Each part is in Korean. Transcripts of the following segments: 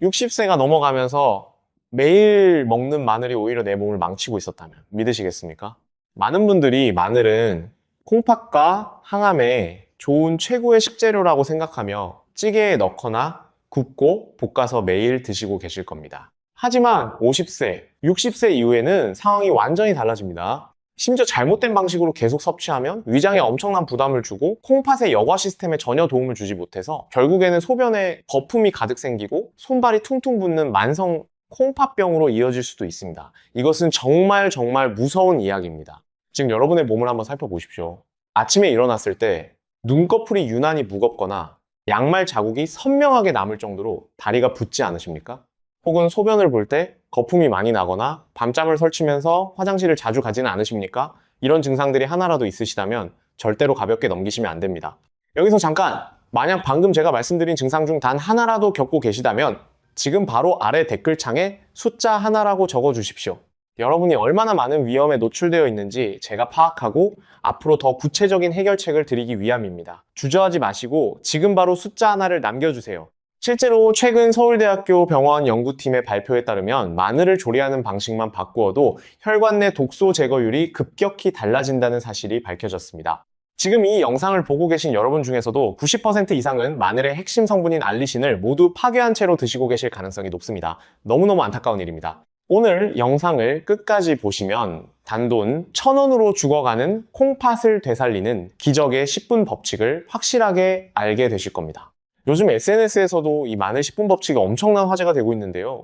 60세가 넘어가면서 매일 먹는 마늘이 오히려 내 몸을 망치고 있었다면 믿으시겠습니까? 많은 분들이 마늘은 콩팥과 항암에 좋은 최고의 식재료라고 생각하며 찌개에 넣거나 굽고 볶아서 매일 드시고 계실 겁니다. 하지만 50세, 60세 이후에는 상황이 완전히 달라집니다. 심지어 잘못된 방식으로 계속 섭취하면 위장에 엄청난 부담을 주고 콩팥의 여과 시스템에 전혀 도움을 주지 못해서 결국에는 소변에 거품이 가득 생기고 손발이 퉁퉁 붓는 만성 콩팥병으로 이어질 수도 있습니다. 이것은 정말 무서운 이야기입니다. 지금 여러분의 몸을 한번 살펴보십시오. 아침에 일어났을 때 눈꺼풀이 유난히 무겁거나 양말 자국이 선명하게 남을 정도로 다리가 붓지 않으십니까? 혹은 소변을 볼 때 거품이 많이 나거나 밤잠을 설치면서 화장실을 자주 가지는 않으십니까? 이런 증상들이 하나라도 있으시다면 절대로 가볍게 넘기시면 안 됩니다. 여기서 잠깐! 만약 방금 제가 말씀드린 증상 중 단 하나라도 겪고 계시다면 지금 바로 아래 댓글창에 숫자 하나라고 적어 주십시오. 여러분이 얼마나 많은 위험에 노출되어 있는지 제가 파악하고 앞으로 더 구체적인 해결책을 드리기 위함입니다. 주저하지 마시고 지금 바로 숫자 하나를 남겨주세요. 실제로 최근 서울대학교 병원 연구팀의 발표에 따르면 마늘을 조리하는 방식만 바꾸어도 혈관 내 독소 제거율이 급격히 달라진다는 사실이 밝혀졌습니다. 지금 이 영상을 보고 계신 여러분 중에서도 90% 이상은 마늘의 핵심 성분인 알리신을 모두 파괴한 채로 드시고 계실 가능성이 높습니다. 너무너무 안타까운 일입니다. 오늘 영상을 끝까지 보시면 단돈 1,000원으로 죽어가는 콩팥을 되살리는 기적의 10분 법칙을 확실하게 알게 되실 겁니다. 요즘 SNS에서도 이 마늘 10분 법칙이 엄청난 화제가 되고 있는데요.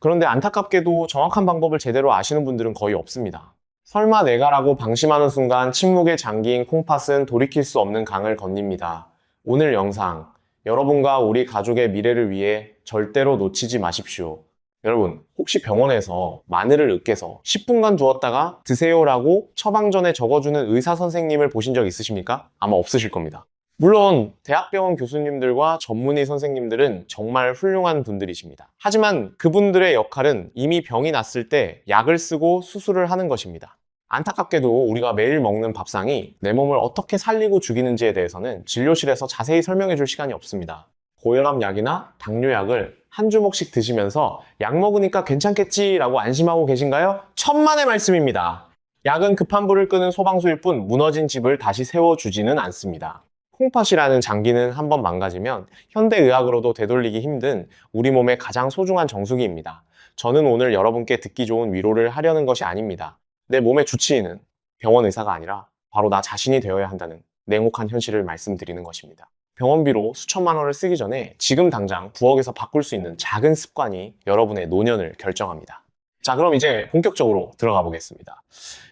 그런데 안타깝게도 정확한 방법을 제대로 아시는 분들은 거의 없습니다. 설마 내가라고 방심하는 순간 침묵에 잠긴 콩팥은 돌이킬 수 없는 강을 건립니다. 오늘 영상, 여러분과 우리 가족의 미래를 위해 절대로 놓치지 마십시오. 여러분, 혹시 병원에서 마늘을 으깨서 10분간 두었다가 드세요라고 처방전에 적어주는 의사 선생님을 보신 적 있으십니까? 아마 없으실 겁니다. 물론 대학병원 교수님들과 전문의 선생님들은 정말 훌륭한 분들이십니다. 하지만 그분들의 역할은 이미 병이 났을 때 약을 쓰고 수술을 하는 것입니다. 안타깝게도 우리가 매일 먹는 밥상이 내 몸을 어떻게 살리고 죽이는지에 대해서는 진료실에서 자세히 설명해 줄 시간이 없습니다. 고혈압 약이나 당뇨약을 한 주먹씩 드시면서 약 먹으니까 괜찮겠지라고 안심하고 계신가요? 천만의 말씀입니다. 약은 급한 불을 끄는 소방수일 뿐 무너진 집을 다시 세워주지는 않습니다. 콩팥이라는 장기는 한번 망가지면 현대의학으로도 되돌리기 힘든 우리 몸의 가장 소중한 정수기입니다. 저는 오늘 여러분께 듣기 좋은 위로를 하려는 것이 아닙니다. 내 몸의 주치의는 병원 의사가 아니라 바로 나 자신이 되어야 한다는 냉혹한 현실을 말씀드리는 것입니다. 병원비로 수천만 원을 쓰기 전에 지금 당장 부엌에서 바꿀 수 있는 작은 습관이 여러분의 노년을 결정합니다. 자, 그럼 이제 본격적으로 들어가 보겠습니다.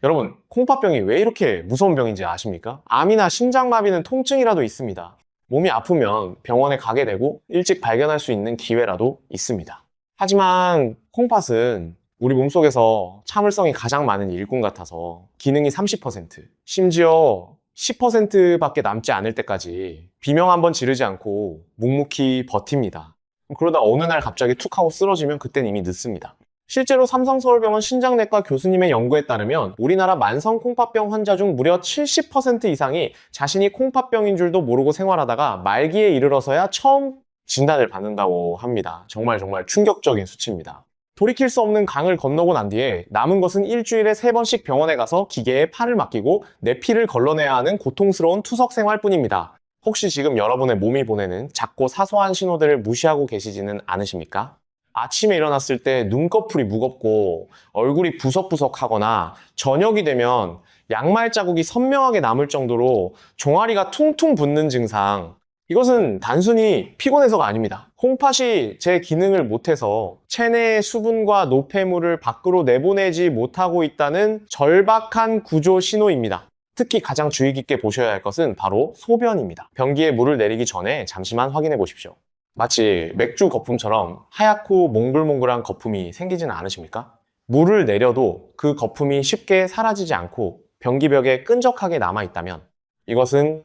여러분, 콩팥병이 왜 이렇게 무서운 병인지 아십니까? 암이나 심장마비는 통증이라도 있습니다. 몸이 아프면 병원에 가게 되고 일찍 발견할 수 있는 기회라도 있습니다. 하지만 콩팥은 우리 몸속에서 참을성이 가장 많은 일꾼 같아서 기능이 30%, 심지어 10%밖에 남지 않을 때까지 비명 한번 지르지 않고 묵묵히 버팁니다. 그러다 어느 날 갑자기 툭 하고 쓰러지면 그땐 이미 늦습니다. 실제로 삼성서울병원 신장내과 교수님의 연구에 따르면 우리나라 만성 콩팥병 환자 중 무려 70% 이상이 자신이 콩팥병인 줄도 모르고 생활하다가 말기에 이르러서야 처음 진단을 받는다고 합니다. 정말 충격적인 수치입니다. 돌이킬 수 없는 강을 건너고 난 뒤에 남은 것은 일주일에 3번씩 병원에 가서 기계에 팔을 맡기고 내 피를 걸러내야 하는 고통스러운 투석 생활뿐입니다. 혹시 지금 여러분의 몸이 보내는 작고 사소한 신호들을 무시하고 계시지는 않으십니까? 아침에 일어났을 때 눈꺼풀이 무겁고 얼굴이 부석부석하거나 저녁이 되면 양말 자국이 선명하게 남을 정도로 종아리가 퉁퉁 붓는 증상, 이것은 단순히 피곤해서가 아닙니다. 콩팥이 제 기능을 못해서 체내의 수분과 노폐물을 밖으로 내보내지 못하고 있다는 절박한 구조 신호입니다. 특히 가장 주의 깊게 보셔야 할 것은 바로 소변입니다. 변기에 물을 내리기 전에 잠시만 확인해 보십시오. 마치 맥주 거품처럼 하얗고 몽글몽글한 거품이 생기지는 않으십니까? 물을 내려도 그 거품이 쉽게 사라지지 않고 변기벽에 끈적하게 남아있다면 이것은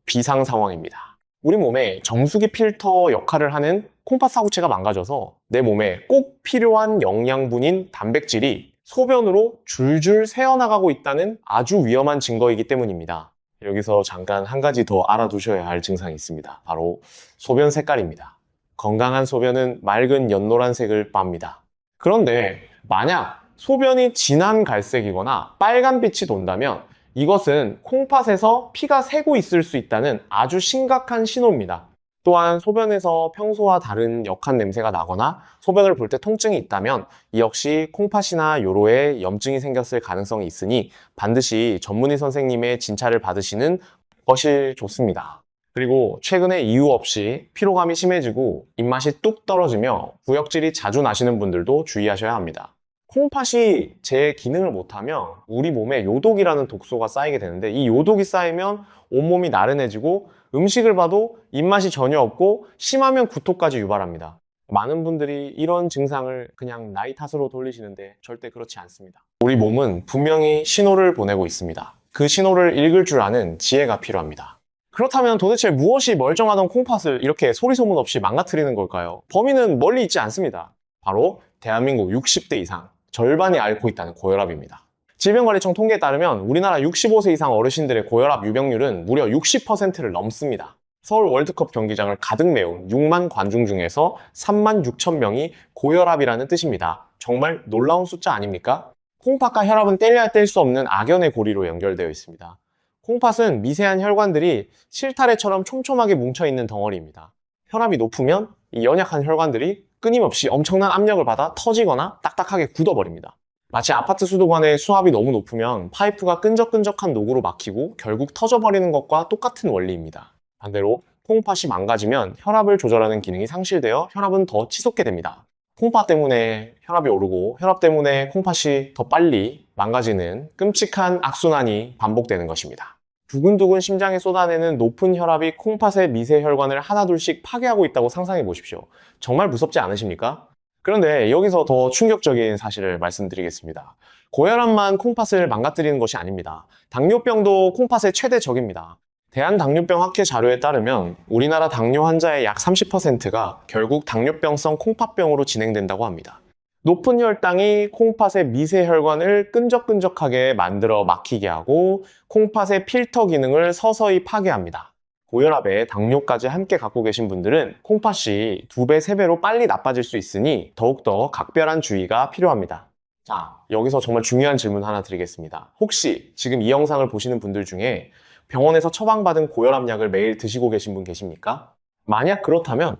비상 상황입니다. 우리 몸에 정수기 필터 역할을 하는 콩팥 사구체가 망가져서 내 몸에 꼭 필요한 영양분인 단백질이 소변으로 줄줄 새어나가고 있다는 아주 위험한 증거이기 때문입니다. 여기서 잠깐 한 가지 더 알아두셔야 할 증상이 있습니다. 바로 소변 색깔입니다. 건강한 소변은 맑은 연노란색을 빱니다. 그런데 만약 소변이 진한 갈색이거나 빨간빛이 돈다면 이것은 콩팥에서 피가 새고 있을 수 있다는 아주 심각한 신호입니다. 또한 소변에서 평소와 다른 역한 냄새가 나거나 소변을 볼 때 통증이 있다면 이 역시 콩팥이나 요로에 염증이 생겼을 가능성이 있으니 반드시 전문의 선생님의 진찰을 받으시는 것이 좋습니다. 그리고 최근에 이유 없이 피로감이 심해지고 입맛이 뚝 떨어지며 구역질이 자주 나시는 분들도 주의하셔야 합니다. 콩팥이 제 기능을 못하면 우리 몸에 요독이라는 독소가 쌓이게 되는데 이 요독이 쌓이면 온몸이 나른해지고 음식을 봐도 입맛이 전혀 없고 심하면 구토까지 유발합니다. 많은 분들이 이런 증상을 그냥 나이 탓으로 돌리시는데 절대 그렇지 않습니다. 우리 몸은 분명히 신호를 보내고 있습니다. 그 신호를 읽을 줄 아는 지혜가 필요합니다. 그렇다면 도대체 무엇이 멀쩡하던 콩팥을 이렇게 소리소문 없이 망가뜨리는 걸까요? 범인은 멀리 있지 않습니다. 바로 대한민국 60대 이상 절반이 앓고 있다는 고혈압입니다. 질병관리청 통계에 따르면 우리나라 65세 이상 어르신들의 고혈압 유병률은 무려 60%를 넘습니다. 서울 월드컵 경기장을 가득 메운 6만 관중 중에서 3만 6천 명이 고혈압이라는 뜻입니다. 정말 놀라운 숫자 아닙니까? 콩팥과 혈압은 떼려야 뗄 수 없는 악연의 고리로 연결되어 있습니다. 콩팥은 미세한 혈관들이 실타래처럼 촘촘하게 뭉쳐있는 덩어리입니다. 혈압이 높으면 이 연약한 혈관들이 끊임없이 엄청난 압력을 받아 터지거나 딱딱하게 굳어버립니다. 마치 아파트 수도관의 수압이 너무 높으면 파이프가 끈적끈적한 녹으로 막히고 결국 터져버리는 것과 똑같은 원리입니다. 반대로 콩팥이 망가지면 혈압을 조절하는 기능이 상실되어 혈압은 더 치솟게 됩니다. 콩팥 때문에 혈압이 오르고 혈압 때문에 콩팥이 더 빨리 망가지는 끔찍한 악순환이 반복되는 것입니다. 두근두근 심장에 쏟아내는 높은 혈압이 콩팥의 미세 혈관을 하나둘씩 파괴하고 있다고 상상해 보십시오. 정말 무섭지 않으십니까? 그런데 여기서 더 충격적인 사실을 말씀드리겠습니다. 고혈압만 콩팥을 망가뜨리는 것이 아닙니다. 당뇨병도 콩팥의 최대 적입니다. 대한당뇨병학회 자료에 따르면 우리나라 당뇨 환자의 약 30%가 결국 당뇨병성 콩팥병으로 진행된다고 합니다. 높은 혈당이 콩팥의 미세 혈관을 끈적끈적하게 만들어 막히게 하고 콩팥의 필터 기능을 서서히 파괴합니다. 고혈압에 당뇨까지 함께 갖고 계신 분들은 콩팥이 2배, 3배로 빨리 나빠질 수 있으니 더욱더 각별한 주의가 필요합니다. 자, 여기서 정말 중요한 질문 하나 드리겠습니다. 혹시 지금 이 영상을 보시는 분들 중에 병원에서 처방받은 고혈압약을 매일 드시고 계신 분 계십니까? 만약 그렇다면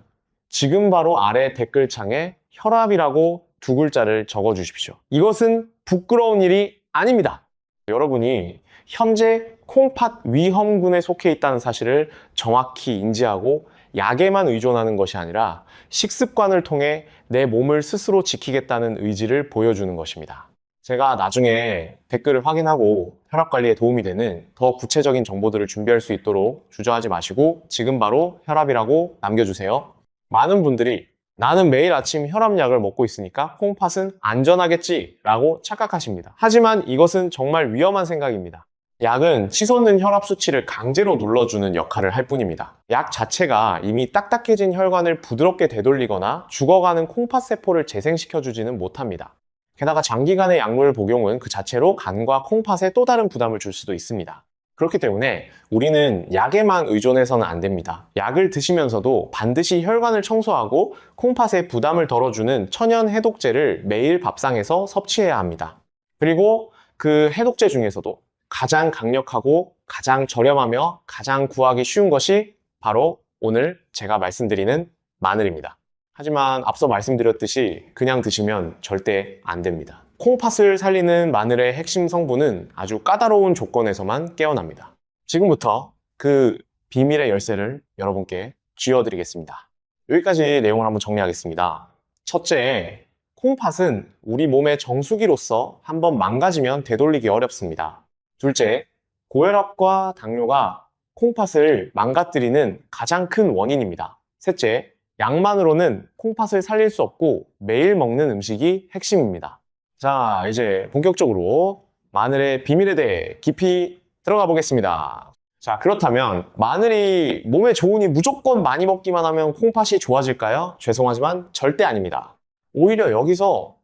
지금 바로 아래 댓글창에 혈압이라고 2글자를 적어 주십시오. 이것은 부끄러운 일이 아닙니다. 여러분이 현재 콩팥 위험군에 속해 있다는 사실을 정확히 인지하고 약에만 의존하는 것이 아니라 식습관을 통해 내 몸을 스스로 지키겠다는 의지를 보여주는 것입니다. 제가 나중에 댓글을 확인하고 혈압 관리에 도움이 되는 더 구체적인 정보들을 준비할 수 있도록 주저하지 마시고 지금 바로 혈압이라고 남겨주세요. 많은 분들이 나는 매일 아침 혈압약을 먹고 있으니까 콩팥은 안전하겠지 라고 착각하십니다. 하지만 이것은 정말 위험한 생각입니다. 약은 치솟는 혈압 수치를 강제로 눌러주는 역할을 할 뿐입니다. 약 자체가 이미 딱딱해진 혈관을 부드럽게 되돌리거나 죽어가는 콩팥세포를 재생시켜주지는 못합니다. 게다가 장기간의 약물 복용은 그 자체로 간과 콩팥에 또 다른 부담을 줄 수도 있습니다. 그렇기 때문에 우리는 약에만 의존해서는 안 됩니다. 약을 드시면서도 반드시 혈관을 청소하고 콩팥에 부담을 덜어주는 천연 해독제를 매일 밥상에서 섭취해야 합니다. 그리고 그 해독제 중에서도 가장 강력하고 가장 저렴하며 가장 구하기 쉬운 것이 바로 오늘 제가 말씀드리는 마늘입니다. 하지만 앞서 말씀드렸듯이 그냥 드시면 절대 안 됩니다. 콩팥을 살리는 마늘의 핵심 성분은 아주 까다로운 조건에서만 깨어납니다. 지금부터 그 비밀의 열쇠를 여러분께 쥐어드리겠습니다. 여기까지 내용을 한번 정리하겠습니다. 첫째, 콩팥은 우리 몸의 정수기로서 한번 망가지면 되돌리기 어렵습니다. 둘째, 고혈압과 당뇨가 콩팥을 망가뜨리는 가장 큰 원인입니다. 셋째, 약만으로는 콩팥을 살릴 수 없고 매일 먹는 음식이 핵심입니다. 자, 이제 본격적으로 마늘의 비밀에 대해 깊이 들어가 보겠습니다. 자, 그렇다면 마늘이 몸에 좋으니 무조건 많이 먹기만 하면 콩팥이 좋아질까요? 죄송하지만 절대 아닙니다. 오히려 여기서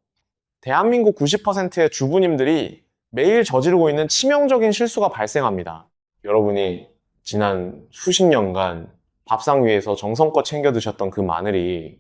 대한민국 90%의 주부님들이 매일 저지르고 있는 치명적인 실수가 발생합니다. 여러분이 지난 수십 년간 밥상 위에서 정성껏 챙겨 드셨던 그 마늘이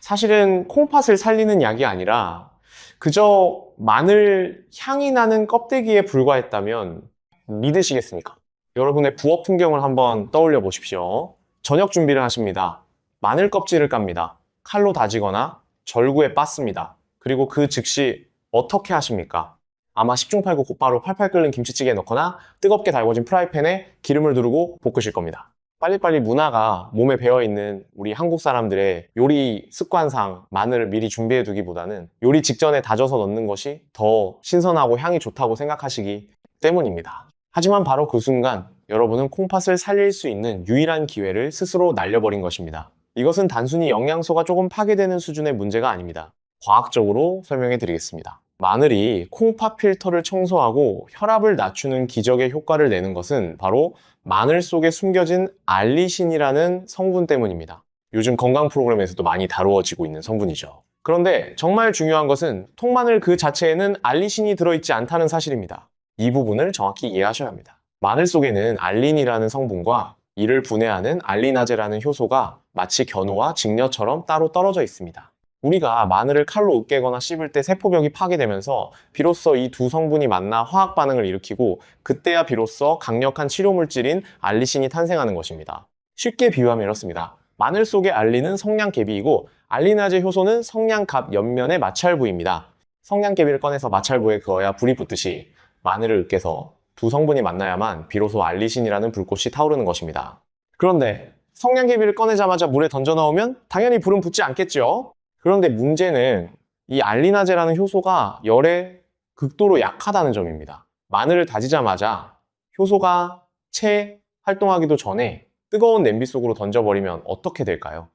사실은 콩팥을 살리는 약이 아니라 그저 마늘 향이 나는 껍데기에 불과했다면 믿으시겠습니까? 여러분의 부엌 풍경을 한번 떠올려 보십시오. 저녁 준비를 하십니다. 마늘 껍질을 깝니다. 칼로 다지거나 절구에 빻습니다. 그리고 그 즉시 어떻게 하십니까? 아마 10중 8구 곧바로 팔팔 끓는 김치찌개에 넣거나 뜨겁게 달궈진 프라이팬에 기름을 두르고 볶으실 겁니다. 빨리빨리 문화가 몸에 배어있는 우리 한국 사람들의 요리 습관상 마늘을 미리 준비해 두기보다는 요리 직전에 다져서 넣는 것이 더 신선하고 향이 좋다고 생각하시기 때문입니다. 하지만 바로 그 순간 여러분은 콩팥을 살릴 수 있는 유일한 기회를 스스로 날려버린 것입니다. 이것은 단순히 영양소가 조금 파괴되는 수준의 문제가 아닙니다. 과학적으로 설명해 드리겠습니다. 마늘이 콩팥 필터를 청소하고 혈압을 낮추는 기적의 효과를 내는 것은 바로 마늘 속에 숨겨진 알리신이라는 성분 때문입니다. 요즘 건강 프로그램에서도 많이 다루어지고 있는 성분이죠. 그런데 정말 중요한 것은 통마늘 그 자체에는 알리신이 들어있지 않다는 사실입니다. 이 부분을 정확히 이해하셔야 합니다. 마늘 속에는 알린이라는 성분과 이를 분해하는 알리나제라는 효소가 마치 견우와 직녀처럼 따로 떨어져 있습니다. 우리가 마늘을 칼로 으깨거나 씹을 때 세포벽이 파괴되면서 비로소 이 두 성분이 만나 화학 반응을 일으키고 그때야 비로소 강력한 치료물질인 알리신이 탄생하는 것입니다. 쉽게 비유하면 이렇습니다. 마늘 속의 알린은 성냥개비이고 알리나제 효소는 성냥갑 옆면의 마찰부입니다. 성냥개비를 꺼내서 마찰부에 그어야 불이 붙듯이 마늘을 으깨서 두 성분이 만나야만 비로소 알리신이라는 불꽃이 타오르는 것입니다. 그런데 성냥개비를 꺼내자마자 물에 던져 넣으면 당연히 불은 붙지 않겠죠? 그런데 문제는 이 알리나제라는 효소가 열에 극도로 약하다는 점입니다. 마늘을 다지자마자 효소가 채 활동하기도 전에 뜨거운 냄비 속으로 던져버리면 어떻게 될까요?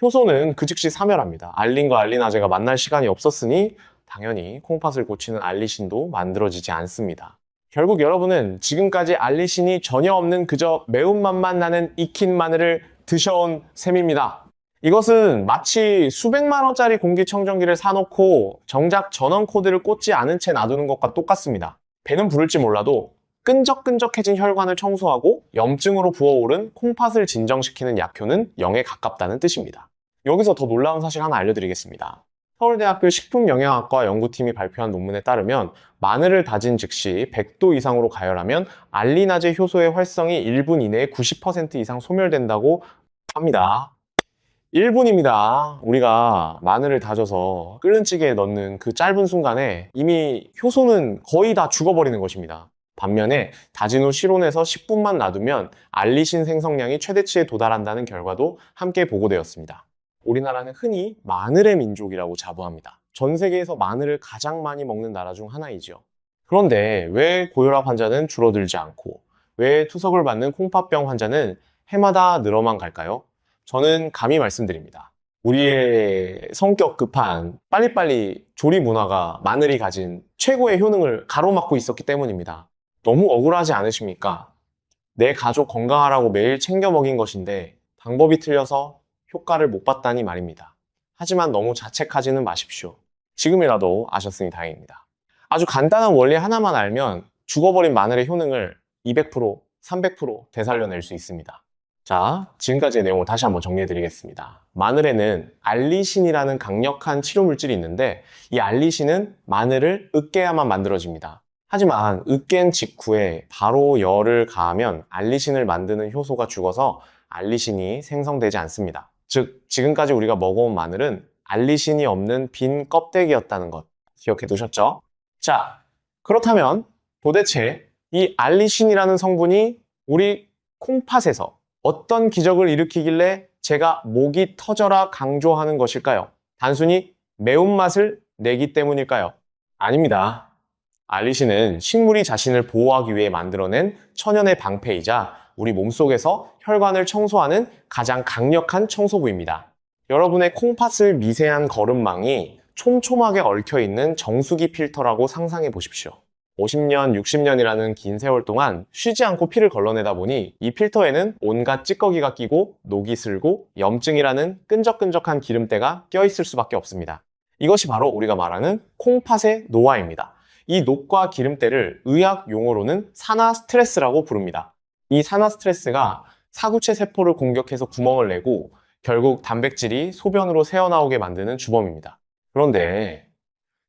효소는 그 즉시 사멸합니다. 알린과 알리나제가 만날 시간이 없었으니 당연히 콩팥을 고치는 알리신도 만들어지지 않습니다. 결국 여러분은 지금까지 알리신이 전혀 없는 그저 매운맛만 나는 익힌 마늘을 드셔온 셈입니다. 이것은 마치 수백만 원짜리 공기청정기를 사놓고 정작 전원 코드를 꽂지 않은 채 놔두는 것과 똑같습니다. 배는 부를지 몰라도 끈적끈적해진 혈관을 청소하고 염증으로 부어오른 콩팥을 진정시키는 약효는 0에 가깝다는 뜻입니다. 여기서 더 놀라운 사실 하나 알려드리겠습니다. 서울대학교 식품영양학과 연구팀이 발표한 논문에 따르면 마늘을 다진 즉시 100도 이상으로 가열하면 알리나제 효소의 활성이 1분 이내에 90% 이상 소멸된다고 합니다. 1분입니다. 우리가 마늘을 다져서 끓는 찌개에 넣는 그 짧은 순간에 이미 효소는 거의 다 죽어버리는 것입니다. 반면에 다진 후 실온에서 10분만 놔두면 알리신 생성량이 최대치에 도달한다는 결과도 함께 보고되었습니다. 우리나라는 흔히 마늘의 민족이라고 자부합니다. 전 세계에서 마늘을 가장 많이 먹는 나라 중 하나이죠. 그런데 왜 고혈압 환자는 줄어들지 않고 왜 투석을 받는 콩팥병 환자는 해마다 늘어만 갈까요? 저는 감히 말씀드립니다. 우리의 성격 급한 빨리빨리 조리 문화가 마늘이 가진 최고의 효능을 가로막고 있었기 때문입니다. 너무 억울하지 않으십니까? 내 가족 건강하라고 매일 챙겨 먹인 것인데 방법이 틀려서 효과를 못 봤다니 말입니다. 하지만 너무 자책하지는 마십시오. 지금이라도 아셨으니 다행입니다. 아주 간단한 원리 하나만 알면 죽어버린 마늘의 효능을 200%, 300% 되살려낼 수 있습니다. 자, 지금까지의 내용을 다시 한번 정리해 드리겠습니다. 마늘에는 알리신이라는 강력한 치료물질이 있는데 이 알리신은 마늘을 으깨야만 만들어집니다. 하지만 으깬 직후에 바로 열을 가하면 알리신을 만드는 효소가 죽어서 알리신이 생성되지 않습니다. 즉, 지금까지 우리가 먹어온 마늘은 알리신이 없는 빈 껍데기였다는 것 기억해 두셨죠? 자, 그렇다면 도대체 이 알리신이라는 성분이 우리 콩팥에서 어떤 기적을 일으키길래 제가 목이 터져라 강조하는 것일까요? 단순히 매운맛을 내기 때문일까요? 아닙니다. 알리신은 식물이 자신을 보호하기 위해 만들어낸 천연의 방패이자 우리 몸속에서 혈관을 청소하는 가장 강력한 청소부입니다. 여러분의 콩팥을 미세한 거름망이 촘촘하게 얽혀있는 정수기 필터라고 상상해 보십시오. 50년, 60년이라는 긴 세월 동안 쉬지 않고 피를 걸러내다 보니 이 필터에는 온갖 찌꺼기가 끼고 녹이 슬고 염증이라는 끈적끈적한 기름때가 껴있을 수밖에 없습니다. 이것이 바로 우리가 말하는 콩팥의 노화입니다. 이 녹과 기름때를 의학 용어로는 산화 스트레스라고 부릅니다. 이 산화 스트레스가 사구체 세포를 공격해서 구멍을 내고 결국 단백질이 소변으로 새어나오게 만드는 주범입니다. 그런데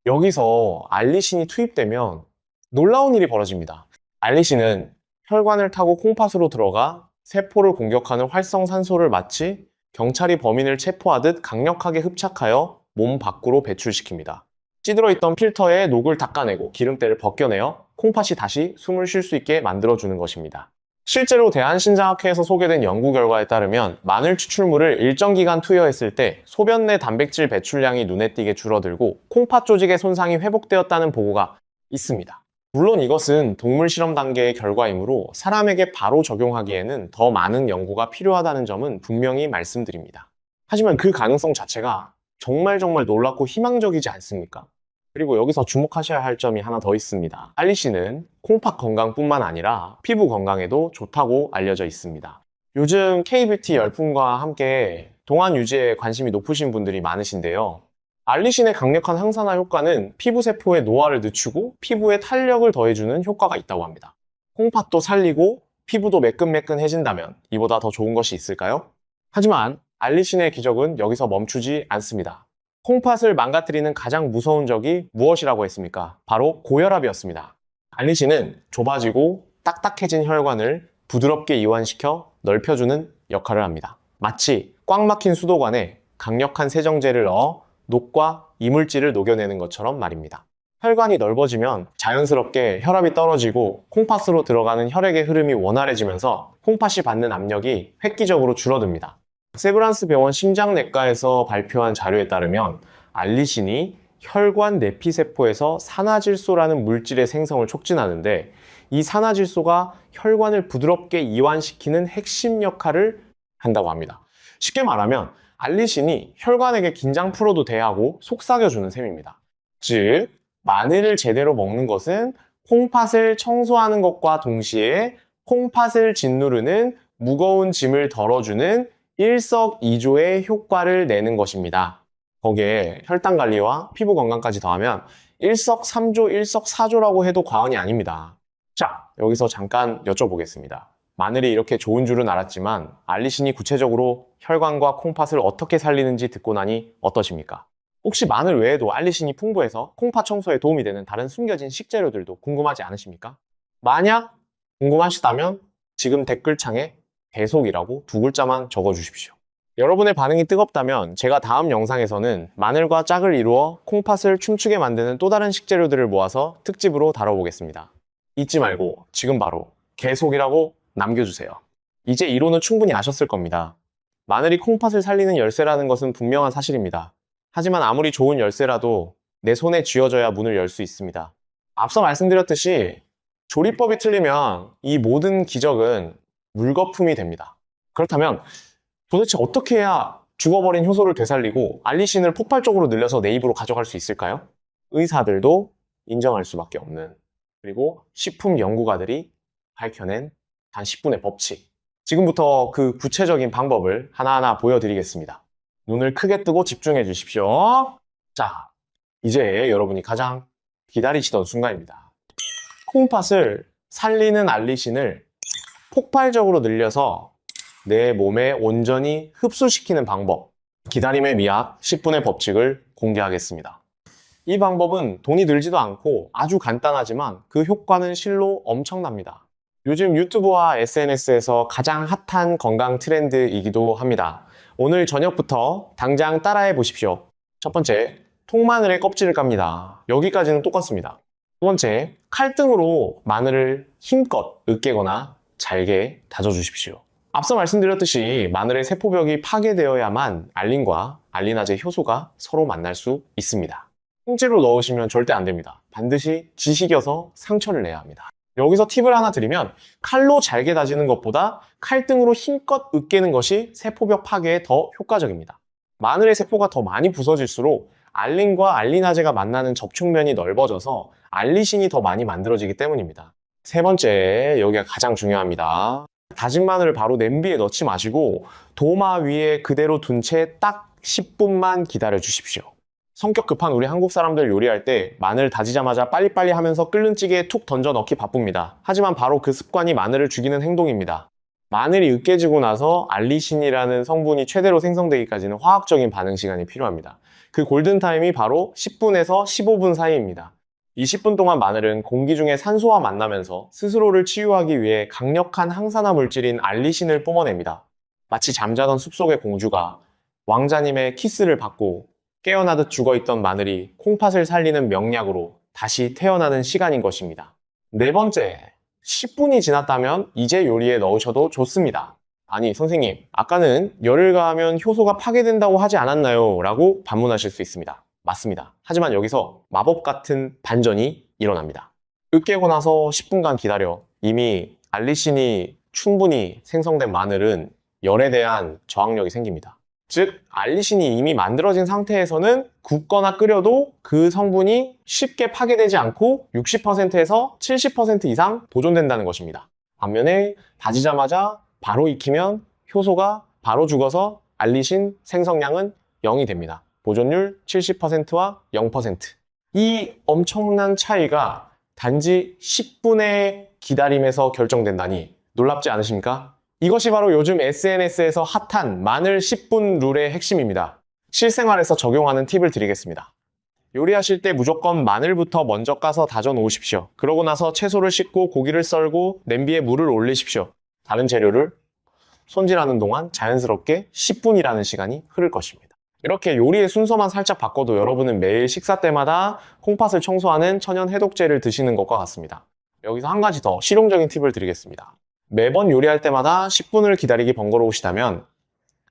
여기서 알리신이 투입되면 놀라운 일이 벌어집니다. 알리신은 혈관을 타고 콩팥으로 들어가 세포를 공격하는 활성산소를 마치 경찰이 범인을 체포하듯 강력하게 흡착하여 몸 밖으로 배출시킵니다. 찌들어 있던 필터에 녹을 닦아내고 기름때를 벗겨내어 콩팥이 다시 숨을 쉴 수 있게 만들어주는 것입니다. 실제로 대한신장학회에서 소개된 연구 결과에 따르면 마늘 추출물을 일정 기간 투여했을 때 소변 내 단백질 배출량이 눈에 띄게 줄어들고 콩팥 조직의 손상이 회복되었다는 보고가 있습니다. 물론 이것은 동물 실험 단계의 결과이므로 사람에게 바로 적용하기에는 더 많은 연구가 필요하다는 점은 분명히 말씀드립니다. 하지만 그 가능성 자체가 정말 놀랍고 희망적이지 않습니까? 그리고 여기서 주목하셔야 할 점이 하나 더 있습니다. 알리신은 콩팥 건강뿐만 아니라 피부 건강에도 좋다고 알려져 있습니다. 요즘 K-뷰티 열풍과 함께 동안 유지에 관심이 높으신 분들이 많으신데요. 알리신의 강력한 항산화 효과는 피부 세포의 노화를 늦추고 피부에 탄력을 더해주는 효과가 있다고 합니다. 콩팥도 살리고 피부도 매끈매끈해진다면 이보다 더 좋은 것이 있을까요? 하지만 알리신의 기적은 여기서 멈추지 않습니다. 콩팥을 망가뜨리는 가장 무서운 적이 무엇이라고 했습니까? 바로 고혈압이었습니다. 알리신은 좁아지고 딱딱해진 혈관을 부드럽게 이완시켜 넓혀주는 역할을 합니다. 마치 꽉 막힌 수도관에 강력한 세정제를 넣어 녹과 이물질을 녹여내는 것처럼 말입니다. 혈관이 넓어지면 자연스럽게 혈압이 떨어지고 콩팥으로 들어가는 혈액의 흐름이 원활해지면서 콩팥이 받는 압력이 획기적으로 줄어듭니다. 세브란스 병원 심장내과에서 발표한 자료에 따르면 알리신이 혈관 내피세포에서 산화질소라는 물질의 생성을 촉진하는데 이 산화질소가 혈관을 부드럽게 이완시키는 핵심 역할을 한다고 합니다. 쉽게 말하면 알리신이 혈관에게 긴장 풀어도 돼 하고 속삭여주는 셈입니다. 즉, 마늘을 제대로 먹는 것은 콩팥을 청소하는 것과 동시에 콩팥을 짓누르는 무거운 짐을 덜어주는 일석이조의 효과를 내는 것입니다. 거기에 혈당 관리와 피부 건강까지 더하면 일석삼조, 일석사조라고 해도 과언이 아닙니다. 자, 여기서 잠깐 여쭤보겠습니다. 마늘이 이렇게 좋은 줄은 알았지만 알리신이 구체적으로 혈관과 콩팥을 어떻게 살리는지 듣고 나니 어떠십니까? 혹시 마늘 외에도 알리신이 풍부해서 콩팥 청소에 도움이 되는 다른 숨겨진 식재료들도 궁금하지 않으십니까? 만약 궁금하시다면 지금 댓글창에 계속이라고 두 글자만 적어주십시오. 여러분의 반응이 뜨겁다면 제가 다음 영상에서는 마늘과 짝을 이루어 콩팥을 춤추게 만드는 또 다른 식재료들을 모아서 특집으로 다뤄보겠습니다. 잊지 말고 지금 바로 계속이라고 남겨주세요. 이제 이론은 충분히 아셨을 겁니다. 마늘이 콩팥을 살리는 열쇠라는 것은 분명한 사실입니다. 하지만 아무리 좋은 열쇠라도 내 손에 쥐어져야 문을 열 수 있습니다. 앞서 말씀드렸듯이 조리법이 틀리면 이 모든 기적은 물거품이 됩니다. 그렇다면 도대체 어떻게 해야 죽어버린 효소를 되살리고 알리신을 폭발적으로 늘려서 내 입으로 가져갈 수 있을까요? 의사들도 인정할 수밖에 없는, 그리고 식품 연구가들이 밝혀낸 단 10분의 법칙. 지금부터 그 구체적인 방법을 하나하나 보여드리겠습니다. 눈을 크게 뜨고 집중해 주십시오. 자, 이제 여러분이 가장 기다리시던 순간입니다. 콩팥을 살리는 알리신을 폭발적으로 늘려서 내 몸에 온전히 흡수시키는 방법, 기다림의 미학 10분의 법칙을 공개하겠습니다. 이 방법은 돈이 들지도 않고 아주 간단하지만 그 효과는 실로 엄청납니다. 요즘 유튜브와 SNS에서 가장 핫한 건강 트렌드이기도 합니다. 오늘 저녁부터 당장 따라해 보십시오. 첫 번째, 통마늘의 껍질을 깝니다. 여기까지는 똑같습니다. 두 번째, 칼등으로 마늘을 힘껏 으깨거나 잘게 다져주십시오. 앞서 말씀드렸듯이 마늘의 세포벽이 파괴되어야만 알린과 알리나제 효소가 서로 만날 수 있습니다. 통째로 넣으시면 절대 안 됩니다. 반드시 지식여서 상처를 내야 합니다. 여기서 팁을 하나 드리면 칼로 잘게 다지는 것보다 칼등으로 힘껏 으깨는 것이 세포벽 파괴에 더 효과적입니다. 마늘의 세포가 더 많이 부서질수록 알린과 알리나제가 만나는 접촉면이 넓어져서 알리신이 더 많이 만들어지기 때문입니다. 세 번째, 여기가 가장 중요합니다. 다진 마늘을 바로 냄비에 넣지 마시고 도마 위에 그대로 둔 채 딱 10분만 기다려 주십시오. 성격 급한 우리 한국 사람들 요리할 때 마늘 다지자마자 빨리빨리 하면서 끓는 찌개에 툭 던져 넣기 바쁩니다. 하지만 바로 그 습관이 마늘을 죽이는 행동입니다. 마늘이 으깨지고 나서 알리신이라는 성분이 최대로 생성되기까지는 화학적인 반응 시간이 필요합니다. 그 골든타임이 바로 10분에서 15분 사이입니다. 이 10분 동안 마늘은 공기 중에 산소와 만나면서 스스로를 치유하기 위해 강력한 항산화 물질인 알리신을 뿜어냅니다. 마치 잠자던 숲속의 공주가 왕자님의 키스를 받고 깨어나듯 죽어있던 마늘이 콩팥을 살리는 명약으로 다시 태어나는 시간인 것입니다. 네 번째, 10분이 지났다면 이제 요리에 넣으셔도 좋습니다. 아니 선생님, 아까는 열을 가하면 효소가 파괴된다고 하지 않았나요? 라고 반문하실 수 있습니다. 맞습니다. 하지만 여기서 마법 같은 반전이 일어납니다. 으깨고 나서 10분간 기다려 이미 알리신이 충분히 생성된 마늘은 열에 대한 저항력이 생깁니다. 즉, 알리신이 이미 만들어진 상태에서는 굽거나 끓여도 그 성분이 쉽게 파괴되지 않고 60%에서 70% 이상 보존된다는 것입니다. 반면에 다지자마자 바로 익히면 효소가 바로 죽어서 알리신 생성량은 0이 됩니다. 보존율 70%와 0%. 이 엄청난 차이가 단지 10분의 기다림에서 결정된다니 놀랍지 않으십니까? 이것이 바로 요즘 SNS에서 핫한 마늘 10분 룰의 핵심입니다. 실생활에서 적용하는 팁을 드리겠습니다. 요리하실 때 무조건 마늘부터 먼저 까서 다져 놓으십시오. 그러고 나서 채소를 씻고 고기를 썰고 냄비에 물을 올리십시오. 다른 재료를 손질하는 동안 자연스럽게 10분이라는 시간이 흐를 것입니다. 이렇게 요리의 순서만 살짝 바꿔도 여러분은 매일 식사 때마다 콩팥을 청소하는 천연 해독제를 드시는 것과 같습니다. 여기서 한 가지 더 실용적인 팁을 드리겠습니다. 매번 요리할 때마다 10분을 기다리기 번거로우시다면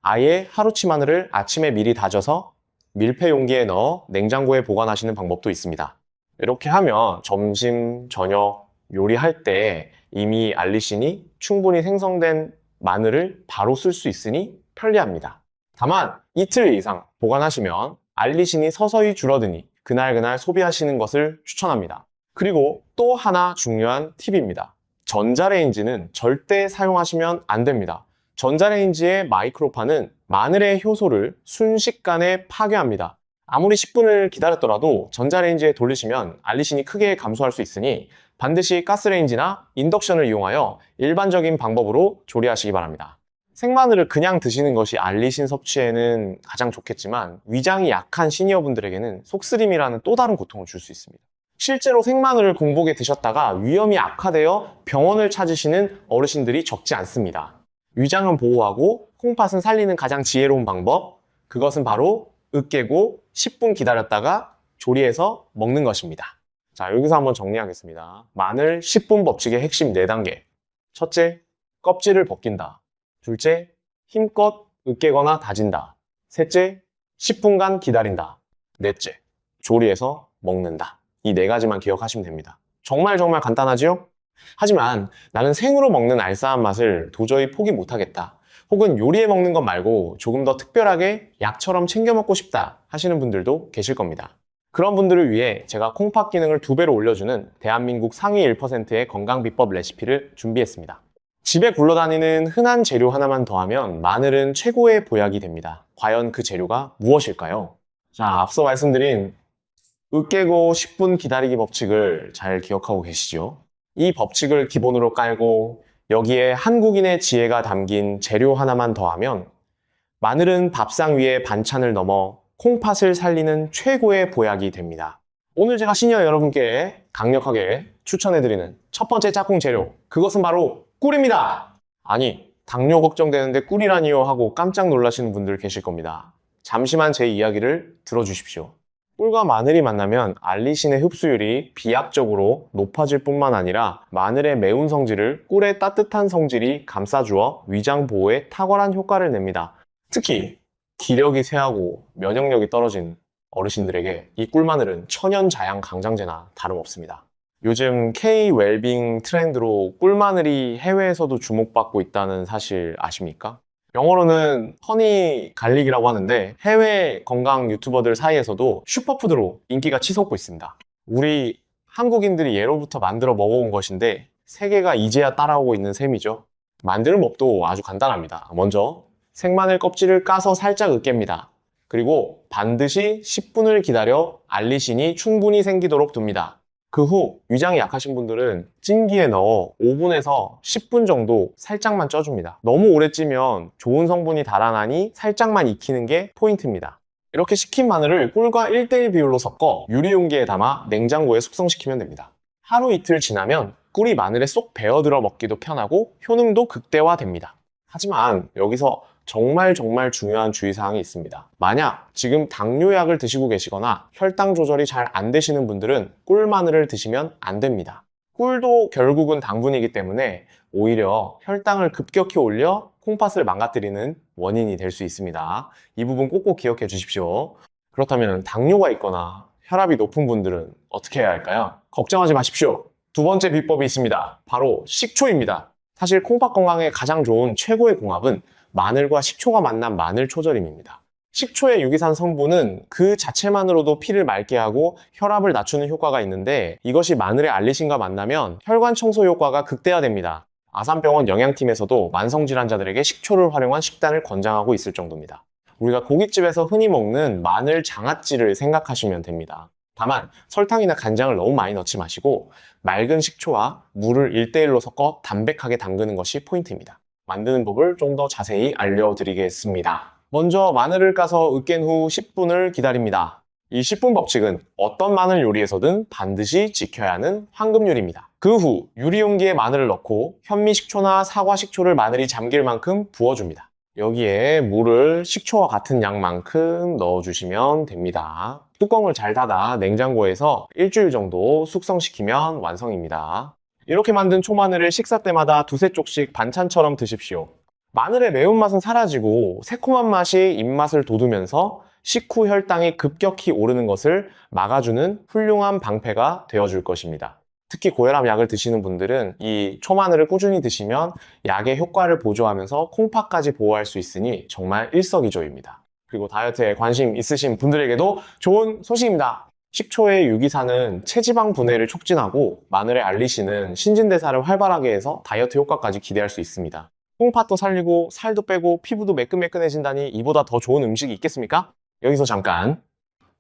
아예 하루치 마늘을 아침에 미리 다져서 밀폐 용기에 넣어 냉장고에 보관하시는 방법도 있습니다. 이렇게 하면 점심, 저녁 요리할 때 이미 알리신이 충분히 생성된 마늘을 바로 쓸 수 있으니 편리합니다. 다만 이틀 이상 보관하시면 알리신이 서서히 줄어드니 그날그날 소비하시는 것을 추천합니다. 그리고 또 하나 중요한 팁입니다. 전자레인지는 절대 사용하시면 안 됩니다. 전자레인지의 마이크로파는 마늘의 효소를 순식간에 파괴합니다. 아무리 10분을 기다렸더라도 전자레인지에 돌리시면 알리신이 크게 감소할 수 있으니 반드시 가스레인지나 인덕션을 이용하여 일반적인 방법으로 조리하시기 바랍니다. 생마늘을 그냥 드시는 것이 알리신 섭취에는 가장 좋겠지만 위장이 약한 시니어분들에게는 속쓰림이라는 또 다른 고통을 줄 수 있습니다. 실제로 생마늘을 공복에 드셨다가 위험이 악화되어 병원을 찾으시는 어르신들이 적지 않습니다. 위장은 보호하고 콩팥은 살리는 가장 지혜로운 방법, 그것은 바로 으깨고 10분 기다렸다가 조리해서 먹는 것입니다. 자, 여기서 한번 정리하겠습니다. 마늘 10분 법칙의 핵심 4단계. 첫째, 껍질을 벗긴다. 둘째, 힘껏 으깨거나 다진다. 셋째, 10분간 기다린다. 넷째, 조리해서 먹는다. 이 4가지만 기억하시면 됩니다. 정말 간단하지요? 하지만 나는 생으로 먹는 알싸한 맛을 도저히 포기 못하겠다. 혹은 요리해 먹는 것 말고 조금 더 특별하게 약처럼 챙겨 먹고 싶다 하시는 분들도 계실 겁니다. 그런 분들을 위해 제가 콩팥 기능을 2배로 올려주는 대한민국 상위 1%의 건강비법 레시피를 준비했습니다. 집에 굴러다니는 흔한 재료 하나만 더하면 마늘은 최고의 보약이 됩니다. 과연 그 재료가 무엇일까요? 자, 앞서 말씀드린 으깨고 10분 기다리기 법칙을 잘 기억하고 계시죠? 이 법칙을 기본으로 깔고 여기에 한국인의 지혜가 담긴 재료 하나만 더하면 마늘은 밥상 위에 반찬을 넘어 콩팥을 살리는 최고의 보약이 됩니다. 오늘 제가 시니어 여러분께 강력하게 추천해드리는 첫 번째 짝꿍 재료, 그것은 바로 꿀입니다. 아니, 당뇨 걱정되는데 꿀이라니요 하고 깜짝 놀라시는 분들 계실 겁니다. 잠시만 제 이야기를 들어주십시오. 꿀과 마늘이 만나면 알리신의 흡수율이 비약적으로 높아질 뿐만 아니라 마늘의 매운 성질을 꿀의 따뜻한 성질이 감싸주어 위장 보호에 탁월한 효과를 냅니다. 특히 기력이 쇠하고 면역력이 떨어진 어르신들에게 이 꿀마늘은 천연 자양 강장제나 다름없습니다. 요즘 K-웰빙 트렌드로 꿀마늘이 해외에서도 주목받고 있다는 사실 아십니까? 영어로는 허니 갈릭이라고 하는데 해외 건강 유튜버들 사이에서도 슈퍼푸드로 인기가 치솟고 있습니다. 우리 한국인들이 예로부터 만들어 먹어온 것인데 세계가 이제야 따라오고 있는 셈이죠. 만드는 법도 아주 간단합니다. 먼저 생마늘 껍질을 까서 살짝 으깹니다. 그리고 반드시 10분을 기다려 알리신이 충분히 생기도록 둡니다. 그 후 위장이 약하신 분들은 찜기에 넣어 5분에서 10분 정도 살짝만 쪄줍니다. 너무 오래 찌면 좋은 성분이 달아나니 살짝만 익히는 게 포인트입니다. 이렇게 식힌 마늘을 꿀과 1:1 비율로 섞어 유리용기에 담아 냉장고에 숙성시키면 됩니다. 하루 이틀 지나면 꿀이 마늘에 쏙 배어들어 먹기도 편하고 효능도 극대화됩니다. 하지만 여기서 정말 중요한 주의사항이 있습니다. 만약 지금 당뇨약을 드시고 계시거나 혈당 조절이 잘 안 되시는 분들은 꿀마늘을 드시면 안 됩니다. 꿀도 결국은 당분이기 때문에 오히려 혈당을 급격히 올려 콩팥을 망가뜨리는 원인이 될 수 있습니다. 이 부분 꼭꼭 기억해 주십시오. 그렇다면 당뇨가 있거나 혈압이 높은 분들은 어떻게 해야 할까요? 걱정하지 마십시오. 두 번째 비법이 있습니다. 바로 식초입니다. 사실 콩팥 건강에 가장 좋은 최고의 궁합은 마늘과 식초가 만난 마늘 초절임입니다. 식초의 유기산 성분은 그 자체만으로도 피를 맑게 하고 혈압을 낮추는 효과가 있는데 이것이 마늘의 알리신과 만나면 혈관 청소 효과가 극대화됩니다. 아산병원 영양팀에서도 만성질환자들에게 식초를 활용한 식단을 권장하고 있을 정도입니다. 우리가 고깃집에서 흔히 먹는 마늘 장아찌를 생각하시면 됩니다. 다만 설탕이나 간장을 너무 많이 넣지 마시고 맑은 식초와 물을 1:1로 섞어 담백하게 담그는 것이 포인트입니다. 만드는 법을 좀 더 자세히 알려드리겠습니다. 먼저 마늘을 까서 으깬 후 10분을 기다립니다. 이 10분 법칙은 어떤 마늘 요리에서든 반드시 지켜야 하는 황금률입니다. 그 후 유리용기에 마늘을 넣고 현미식초나 사과식초를 마늘이 잠길 만큼 부어줍니다. 여기에 물을 식초와 같은 양만큼 넣어주시면 됩니다. 뚜껑을 잘 닫아 냉장고에서 일주일 정도 숙성시키면 완성입니다. 이렇게 만든 초마늘을 식사 때마다 두세 쪽씩 반찬처럼 드십시오. 마늘의 매운맛은 사라지고 새콤한 맛이 입맛을 돋우면서 식후 혈당이 급격히 오르는 것을 막아주는 훌륭한 방패가 되어줄 것입니다. 특히 고혈압 약을 드시는 분들은 이 초마늘을 꾸준히 드시면 약의 효과를 보조하면서 콩팥까지 보호할 수 있으니 정말 일석이조입니다. 그리고 다이어트에 관심 있으신 분들에게도 좋은 소식입니다. 식초의 유기산은 체지방 분해를 촉진하고 마늘의 알리신은 신진대사를 활발하게 해서 다이어트 효과까지 기대할 수 있습니다. 콩팥도 살리고 살도 빼고 피부도 매끈매끈해진다니 이보다 더 좋은 음식이 있겠습니까? 여기서 잠깐,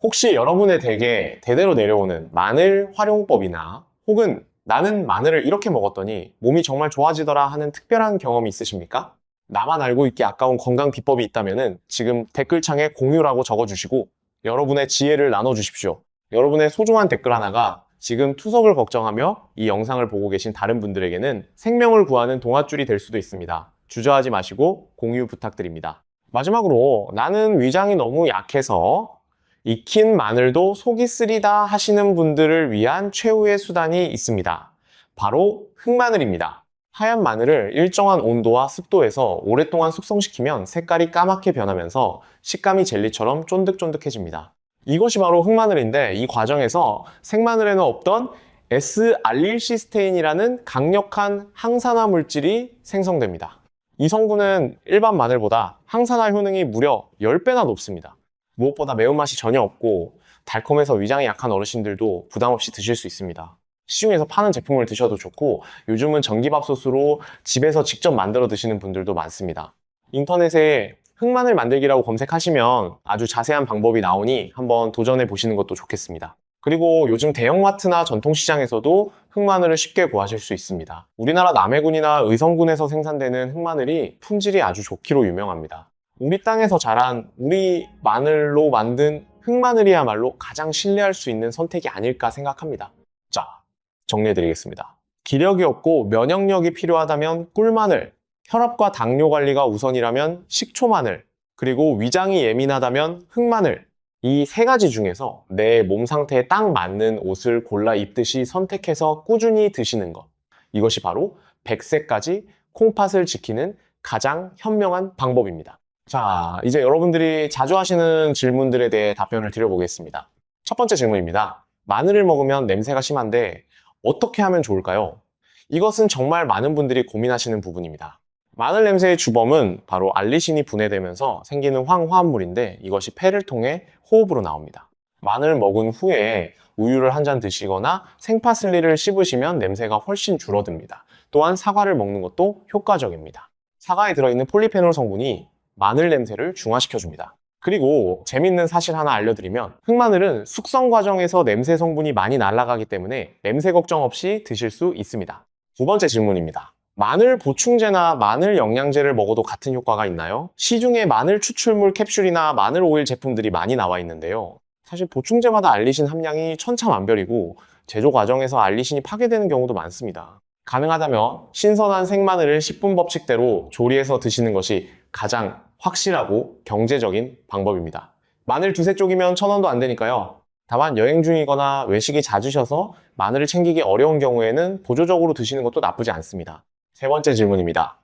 혹시 여러분의 댁에 대대로 내려오는 마늘 활용법이나 혹은 나는 마늘을 이렇게 먹었더니 몸이 정말 좋아지더라 하는 특별한 경험이 있으십니까? 나만 알고 있기 아까운 건강 비법이 있다면 지금 댓글창에 공유라고 적어주시고 여러분의 지혜를 나눠주십시오. 여러분의 소중한 댓글 하나가 지금 투석을 걱정하며 이 영상을 보고 계신 다른 분들에게는 생명을 구하는 동아줄이 될 수도 있습니다. 주저하지 마시고 공유 부탁드립니다. 마지막으로 나는 위장이 너무 약해서 익힌 마늘도 속이 쓰리다 하시는 분들을 위한 최후의 수단이 있습니다. 바로 흑마늘입니다. 하얀 마늘을 일정한 온도와 습도에서 오랫동안 숙성시키면 색깔이 까맣게 변하면서 식감이 젤리처럼 쫀득쫀득해집니다. 이것이 바로 흑마늘인데 이 과정에서 생마늘에는 없던 S알릴시스테인이라는 강력한 항산화 물질이 생성됩니다. 이 성분은 일반 마늘보다 항산화 효능이 무려 10배나 높습니다. 무엇보다 매운맛이 전혀 없고 달콤해서 위장이 약한 어르신들도 부담 없이 드실 수 있습니다. 시중에서 파는 제품을 드셔도 좋고 요즘은 전기밥솥으로 집에서 직접 만들어 드시는 분들도 많습니다. 인터넷에 흑마늘 만들기라고 검색하시면 아주 자세한 방법이 나오니 한번 도전해 보시는 것도 좋겠습니다. 그리고 요즘 대형마트나 전통시장에서도 흑마늘을 쉽게 구하실 수 있습니다. 우리나라 남해군이나 의성군에서 생산되는 흑마늘이 품질이 아주 좋기로 유명합니다. 우리 땅에서 자란 우리 마늘로 만든 흑마늘이야말로 가장 신뢰할 수 있는 선택이 아닐까 생각합니다. 자, 정리해드리겠습니다. 기력이 없고 면역력이 필요하다면 꿀마늘, 혈압과 당뇨 관리가 우선이라면 식초마늘, 그리고 위장이 예민하다면 흑마늘, 이 세 가지 중에서 내 몸 상태에 딱 맞는 옷을 골라 입듯이 선택해서 꾸준히 드시는 것, 이것이 바로 100세까지 콩팥을 지키는 가장 현명한 방법입니다. 자, 이제 여러분들이 자주 하시는 질문들에 대해 답변을 드려보겠습니다. 첫 번째 질문입니다. 마늘을 먹으면 냄새가 심한데 어떻게 하면 좋을까요? 이것은 정말 많은 분들이 고민하시는 부분입니다. 마늘 냄새의 주범은 바로 알리신이 분해되면서 생기는 황화합물인데 이것이 폐를 통해 호흡으로 나옵니다. 마늘 먹은 후에 우유를 한 잔 드시거나 생파슬리를 씹으시면 냄새가 훨씬 줄어듭니다. 또한 사과를 먹는 것도 효과적입니다. 사과에 들어있는 폴리페놀 성분이 마늘 냄새를 중화시켜줍니다. 그리고 재밌는 사실 하나 알려드리면 흑마늘은 숙성 과정에서 냄새 성분이 많이 날아가기 때문에 냄새 걱정 없이 드실 수 있습니다. 두 번째 질문입니다. 마늘 보충제나 마늘 영양제를 먹어도 같은 효과가 있나요? 시중에 마늘 추출물 캡슐이나 마늘 오일 제품들이 많이 나와 있는데요. 사실 보충제마다 알리신 함량이 천차만별이고 제조 과정에서 알리신이 파괴되는 경우도 많습니다. 가능하다면 신선한 생마늘을 10분 법칙대로 조리해서 드시는 것이 가장 확실하고 경제적인 방법입니다. 마늘 두세 쪽이면 1,000원도 안 되니까요. 다만 여행 중이거나 외식이 잦으셔서 마늘을 챙기기 어려운 경우에는 보조적으로 드시는 것도 나쁘지 않습니다. 세 번째 질문입니다.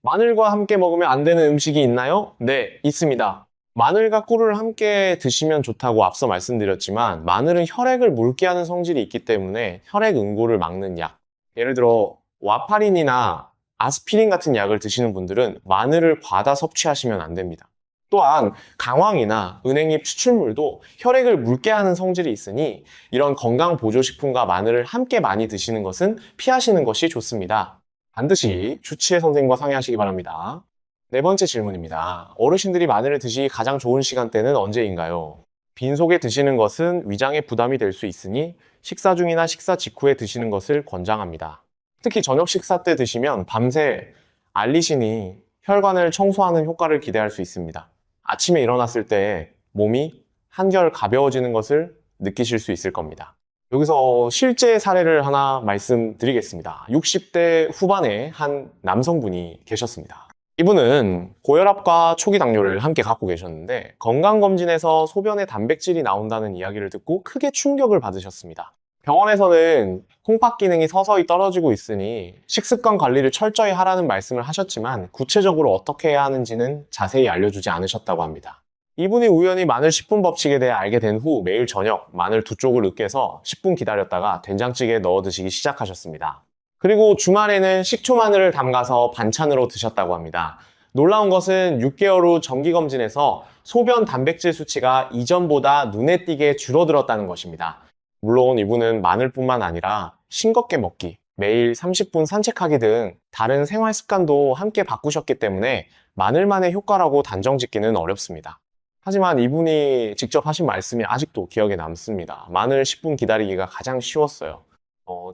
마늘과 함께 먹으면 안 되는 음식이 있나요? 네, 있습니다. 마늘과 꿀을 함께 드시면 좋다고 앞서 말씀드렸지만 마늘은 혈액을 묽게 하는 성질이 있기 때문에 혈액 응고를 막는 약, 예를 들어 와파린이나 아스피린 같은 약을 드시는 분들은 마늘을 과다 섭취하시면 안 됩니다. 또한 강황이나 은행잎 추출물도 혈액을 묽게 하는 성질이 있으니 이런 건강 보조식품과 마늘을 함께 많이 드시는 것은 피하시는 것이 좋습니다. 반드시 주치의 선생님과 상의하시기 바랍니다. 네 번째 질문입니다. 어르신들이 마늘을 드시기 가장 좋은 시간대는 언제인가요? 빈속에 드시는 것은 위장에 부담이 될 수 있으니 식사 중이나 식사 직후에 드시는 것을 권장합니다. 특히 저녁 식사 때 드시면 밤새 알리신이 혈관을 청소하는 효과를 기대할 수 있습니다. 아침에 일어났을 때 몸이 한결 가벼워지는 것을 느끼실 수 있을 겁니다. 여기서 실제 사례를 하나 말씀드리겠습니다. 60대 후반의 한 남성분이 계셨습니다. 이분은 고혈압과 초기 당뇨를 함께 갖고 계셨는데 건강검진에서 소변에 단백질이 나온다는 이야기를 듣고 크게 충격을 받으셨습니다. 병원에서는 콩팥 기능이 서서히 떨어지고 있으니 식습관 관리를 철저히 하라는 말씀을 하셨지만 구체적으로 어떻게 해야 하는지는 자세히 알려주지 않으셨다고 합니다. 이분이 우연히 마늘 10분 법칙에 대해 알게 된 후 매일 저녁 마늘 2쪽을 으깨서 10분 기다렸다가 된장찌개에 넣어 드시기 시작하셨습니다. 그리고 주말에는 식초 마늘을 담가서 반찬으로 드셨다고 합니다. 놀라운 것은 6개월 후 정기검진에서 소변 단백질 수치가 이전보다 눈에 띄게 줄어들었다는 것입니다. 물론 이분은 마늘뿐만 아니라 싱겁게 먹기, 매일 30분 산책하기 등 다른 생활 습관도 함께 바꾸셨기 때문에 마늘만의 효과라고 단정 짓기는 어렵습니다. 하지만 이분이 직접 하신 말씀이 아직도 기억에 남습니다. 마늘 10분 기다리기가 가장 쉬웠어요.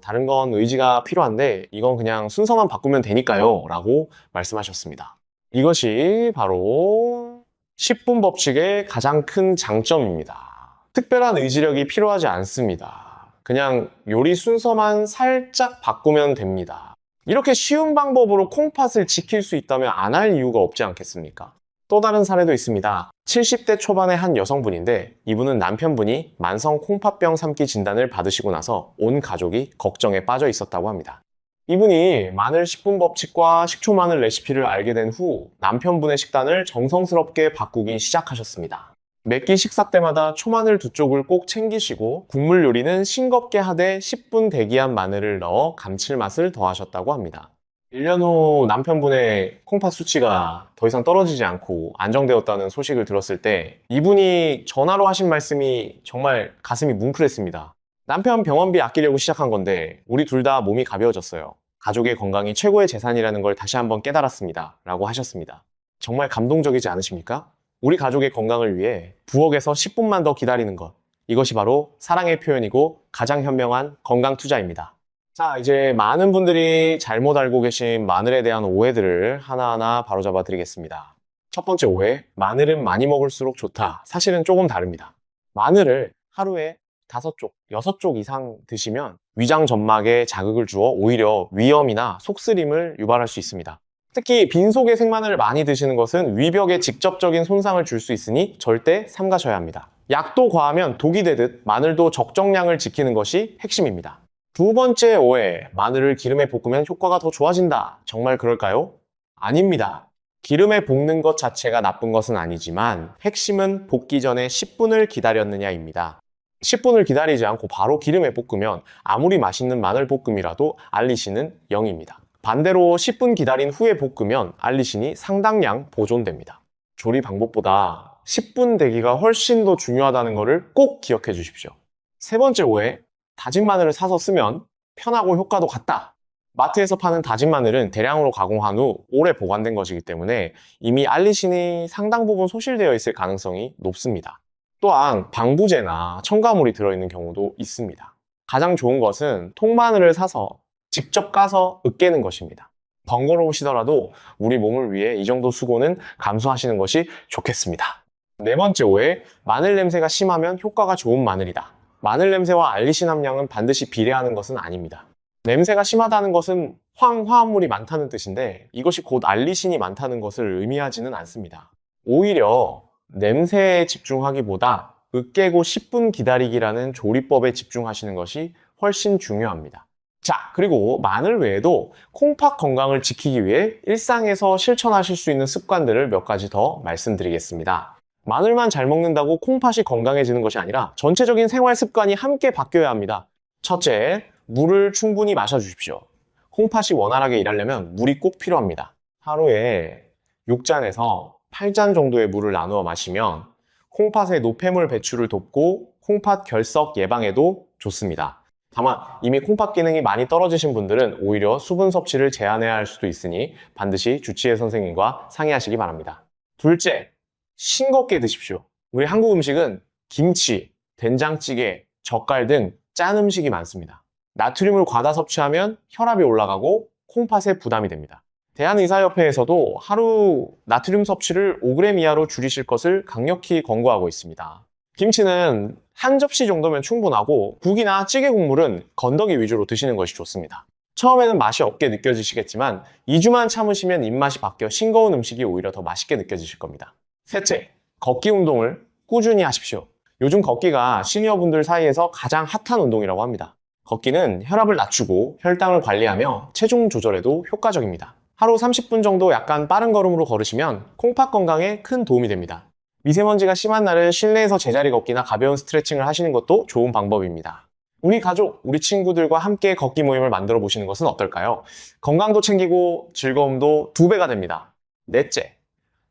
다른 건 의지가 필요한데 이건 그냥 순서만 바꾸면 되니까요 라고 말씀하셨습니다. 이것이 바로 10분 법칙의 가장 큰 장점입니다. 특별한 의지력이 필요하지 않습니다. 그냥 요리 순서만 살짝 바꾸면 됩니다. 이렇게 쉬운 방법으로 콩팥을 지킬 수 있다면 안 할 이유가 없지 않겠습니까? 또 다른 사례도 있습니다. 70대 초반의 한 여성분인데 이분은 남편분이 만성 콩팥병 3기 진단을 받으시고 나서 온 가족이 걱정에 빠져 있었다고 합니다. 이분이 마늘 10분 법칙과 식초 마늘 레시피를 알게 된 후 남편분의 식단을 정성스럽게 바꾸기 시작하셨습니다. 매끼 식사 때마다 초마늘 2쪽을 꼭 챙기시고 국물 요리는 싱겁게 하되 10분 대기한 마늘을 넣어 감칠맛을 더하셨다고 합니다. 1년 후 남편분의 콩팥 수치가 더 이상 떨어지지 않고 안정되었다는 소식을 들었을 때 이분이 전화로 하신 말씀이 정말 가슴이 뭉클했습니다. 남편 병원비 아끼려고 시작한 건데 우리 둘 다 몸이 가벼워졌어요. 가족의 건강이 최고의 재산이라는 걸 다시 한번 깨달았습니다. 라고 하셨습니다. 정말 감동적이지 않으십니까? 우리 가족의 건강을 위해 부엌에서 10분만 더 기다리는 것. 이것이 바로 사랑의 표현이고 가장 현명한 건강 투자입니다. 자, 이제 많은 분들이 잘못 알고 계신 마늘에 대한 오해들을 하나하나 바로잡아 드리겠습니다. 첫 번째 오해, 마늘은 많이 먹을수록 좋다. 사실은 조금 다릅니다. 마늘을 하루에 5쪽, 6쪽 이상 드시면 위장 점막에 자극을 주어 오히려 위염이나 속쓰림을 유발할 수 있습니다. 특히 빈속에 생마늘을 많이 드시는 것은 위벽에 직접적인 손상을 줄 수 있으니 절대 삼가셔야 합니다. 약도 과하면 독이 되듯 마늘도 적정량을 지키는 것이 핵심입니다. 두 번째 오해, 마늘을 기름에 볶으면 효과가 더 좋아진다. 정말 그럴까요? 아닙니다. 기름에 볶는 것 자체가 나쁜 것은 아니지만 핵심은 볶기 전에 10분을 기다렸느냐입니다. 10분을 기다리지 않고 바로 기름에 볶으면 아무리 맛있는 마늘 볶음이라도 알리신은 0입니다. 반대로 10분 기다린 후에 볶으면 알리신이 상당량 보존됩니다. 조리 방법보다 10분 대기가 훨씬 더 중요하다는 것을 꼭 기억해 주십시오. 세 번째 오해, 다진 마늘을 사서 쓰면 편하고 효과도 같다. 마트에서 파는 다진 마늘은 대량으로 가공한 후 오래 보관된 것이기 때문에 이미 알리신이 상당 부분 소실되어 있을 가능성이 높습니다. 또한 방부제나 첨가물이 들어있는 경우도 있습니다. 가장 좋은 것은 통마늘을 사서 직접 까서 으깨는 것입니다. 번거로우시더라도 우리 몸을 위해 이 정도 수고는 감수하시는 것이 좋겠습니다. 네 번째 오해, 마늘 냄새가 심하면 효과가 좋은 마늘이다. 마늘 냄새와 알리신 함량은 반드시 비례하는 것은 아닙니다. 냄새가 심하다는 것은 황화합물이 많다는 뜻인데 이것이 곧 알리신이 많다는 것을 의미하지는 않습니다. 오히려 냄새에 집중하기보다 으깨고 10분 기다리기라는 조리법에 집중하시는 것이 훨씬 중요합니다. 자, 그리고 마늘 외에도 콩팥 건강을 지키기 위해 일상에서 실천하실 수 있는 습관들을 몇 가지 더 말씀드리겠습니다. 마늘만 잘 먹는다고 콩팥이 건강해지는 것이 아니라 전체적인 생활 습관이 함께 바뀌어야 합니다. 첫째, 물을 충분히 마셔주십시오. 콩팥이 원활하게 일하려면 물이 꼭 필요합니다. 하루에 6잔에서 8잔 정도의 물을 나누어 마시면 콩팥의 노폐물 배출을 돕고 콩팥 결석 예방에도 좋습니다. 다만 이미 콩팥 기능이 많이 떨어지신 분들은 오히려 수분 섭취를 제한해야 할 수도 있으니 반드시 주치의 선생님과 상의하시기 바랍니다. 둘째, 싱겁게 드십시오. 우리 한국 음식은 김치, 된장찌개, 젓갈 등 짠 음식이 많습니다. 나트륨을 과다 섭취하면 혈압이 올라가고 콩팥에 부담이 됩니다. 대한의사협회에서도 하루 나트륨 섭취를 5g 이하로 줄이실 것을 강력히 권고하고 있습니다. 김치는 한 접시 정도면 충분하고 국이나 찌개 국물은 건더기 위주로 드시는 것이 좋습니다. 처음에는 맛이 없게 느껴지시겠지만 2주만 참으시면 입맛이 바뀌어 싱거운 음식이 오히려 더 맛있게 느껴지실 겁니다. 셋째, 걷기 운동을 꾸준히 하십시오. 요즘 걷기가 시니어분들 사이에서 가장 핫한 운동이라고 합니다. 걷기는 혈압을 낮추고 혈당을 관리하며 체중 조절에도 효과적입니다. 하루 30분 정도 약간 빠른 걸음으로 걸으시면 콩팥 건강에 큰 도움이 됩니다. 미세먼지가 심한 날은 실내에서 제자리 걷기나 가벼운 스트레칭을 하시는 것도 좋은 방법입니다. 우리 가족, 우리 친구들과 함께 걷기 모임을 만들어 보시는 것은 어떨까요? 건강도 챙기고 즐거움도 2배가 됩니다. 넷째,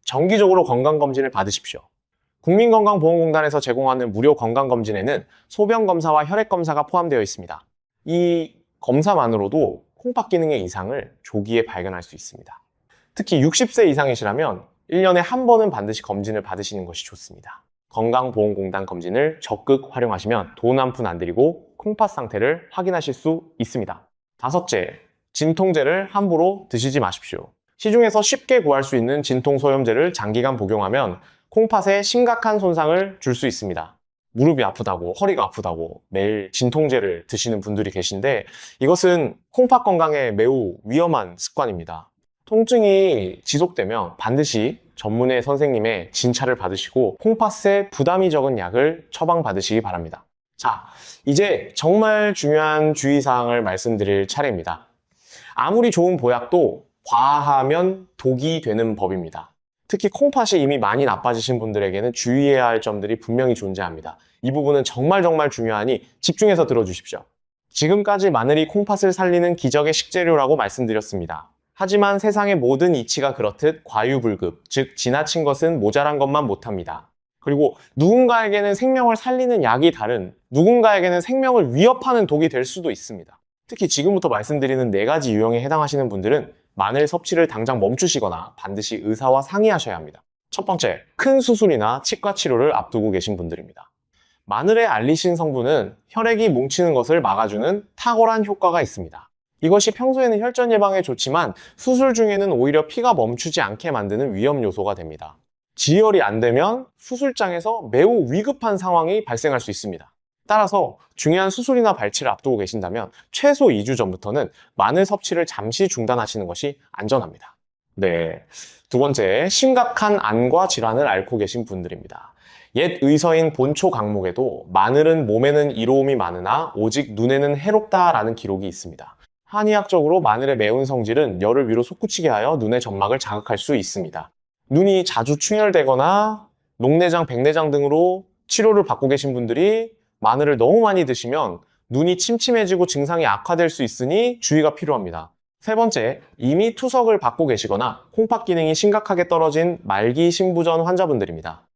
정기적으로 건강검진을 받으십시오. 국민건강보험공단에서 제공하는 무료 건강검진에는 소변검사와 혈액검사가 포함되어 있습니다. 이 검사만으로도 콩팥 기능의 이상을 조기에 발견할 수 있습니다. 특히 60세 이상이시라면 1년에 한 번은 반드시 검진을 받으시는 것이 좋습니다. 건강보험공단 검진을 적극 활용하시면 돈 한 푼 안 들이고 콩팥 상태를 확인하실 수 있습니다. 다섯째, 진통제를 함부로 드시지 마십시오. 시중에서 쉽게 구할 수 있는 진통소염제를 장기간 복용하면 콩팥에 심각한 손상을 줄 수 있습니다. 무릎이 아프다고, 허리가 아프다고 매일 진통제를 드시는 분들이 계신데 이것은 콩팥 건강에 매우 위험한 습관입니다. 통증이 지속되면 반드시 전문의 선생님의 진찰을 받으시고 콩팥에 부담이 적은 약을 처방받으시기 바랍니다. 자, 이제 정말 중요한 주의사항을 말씀드릴 차례입니다. 아무리 좋은 보약도 과하면 독이 되는 법입니다. 특히 콩팥이 이미 많이 나빠지신 분들에게는 주의해야 할 점들이 분명히 존재합니다. 이 부분은 정말 중요하니 집중해서 들어주십시오. 지금까지 마늘이 콩팥을 살리는 기적의 식재료라고 말씀드렸습니다. 하지만 세상의 모든 이치가 그렇듯 과유불급, 즉 지나친 것은 모자란 것만 못합니다. 그리고 누군가에게는 생명을 살리는 약이 다른 누군가에게는 생명을 위협하는 독이 될 수도 있습니다. 특히 지금부터 말씀드리는 4가지 유형에 해당하시는 분들은 마늘 섭취를 당장 멈추시거나 반드시 의사와 상의하셔야 합니다. 첫 번째, 큰 수술이나 치과 치료를 앞두고 계신 분들입니다. 마늘의 알리신 성분은 혈액이 뭉치는 것을 막아주는 탁월한 효과가 있습니다. 이것이 평소에는 혈전 예방에 좋지만 수술 중에는 오히려 피가 멈추지 않게 만드는 위험 요소가 됩니다. 지혈이 안 되면 수술장에서 매우 위급한 상황이 발생할 수 있습니다. 따라서 중요한 수술이나 발치를 앞두고 계신다면 최소 2주 전부터는 마늘 섭취를 잠시 중단하시는 것이 안전합니다. 네, 두 번째, 심각한 안과 질환을 앓고 계신 분들입니다. 옛 의서인 본초 강목에도 마늘은 몸에는 이로움이 많으나 오직 눈에는 해롭다라는 기록이 있습니다. 한의학적으로 마늘의 매운 성질은 열을 위로 솟구치게 하여 눈의 점막을 자극할 수 있습니다. 눈이 자주 충혈되거나 녹내장, 백내장 등으로 치료를 받고 계신 분들이 마늘을 너무 많이 드시면 눈이 침침해지고 증상이 악화될 수 있으니 주의가 필요합니다. 세 번째, 이미 투석을 받고 계시거나 콩팥 기능이 심각하게 떨어진 말기 신부전 환자분들입니다.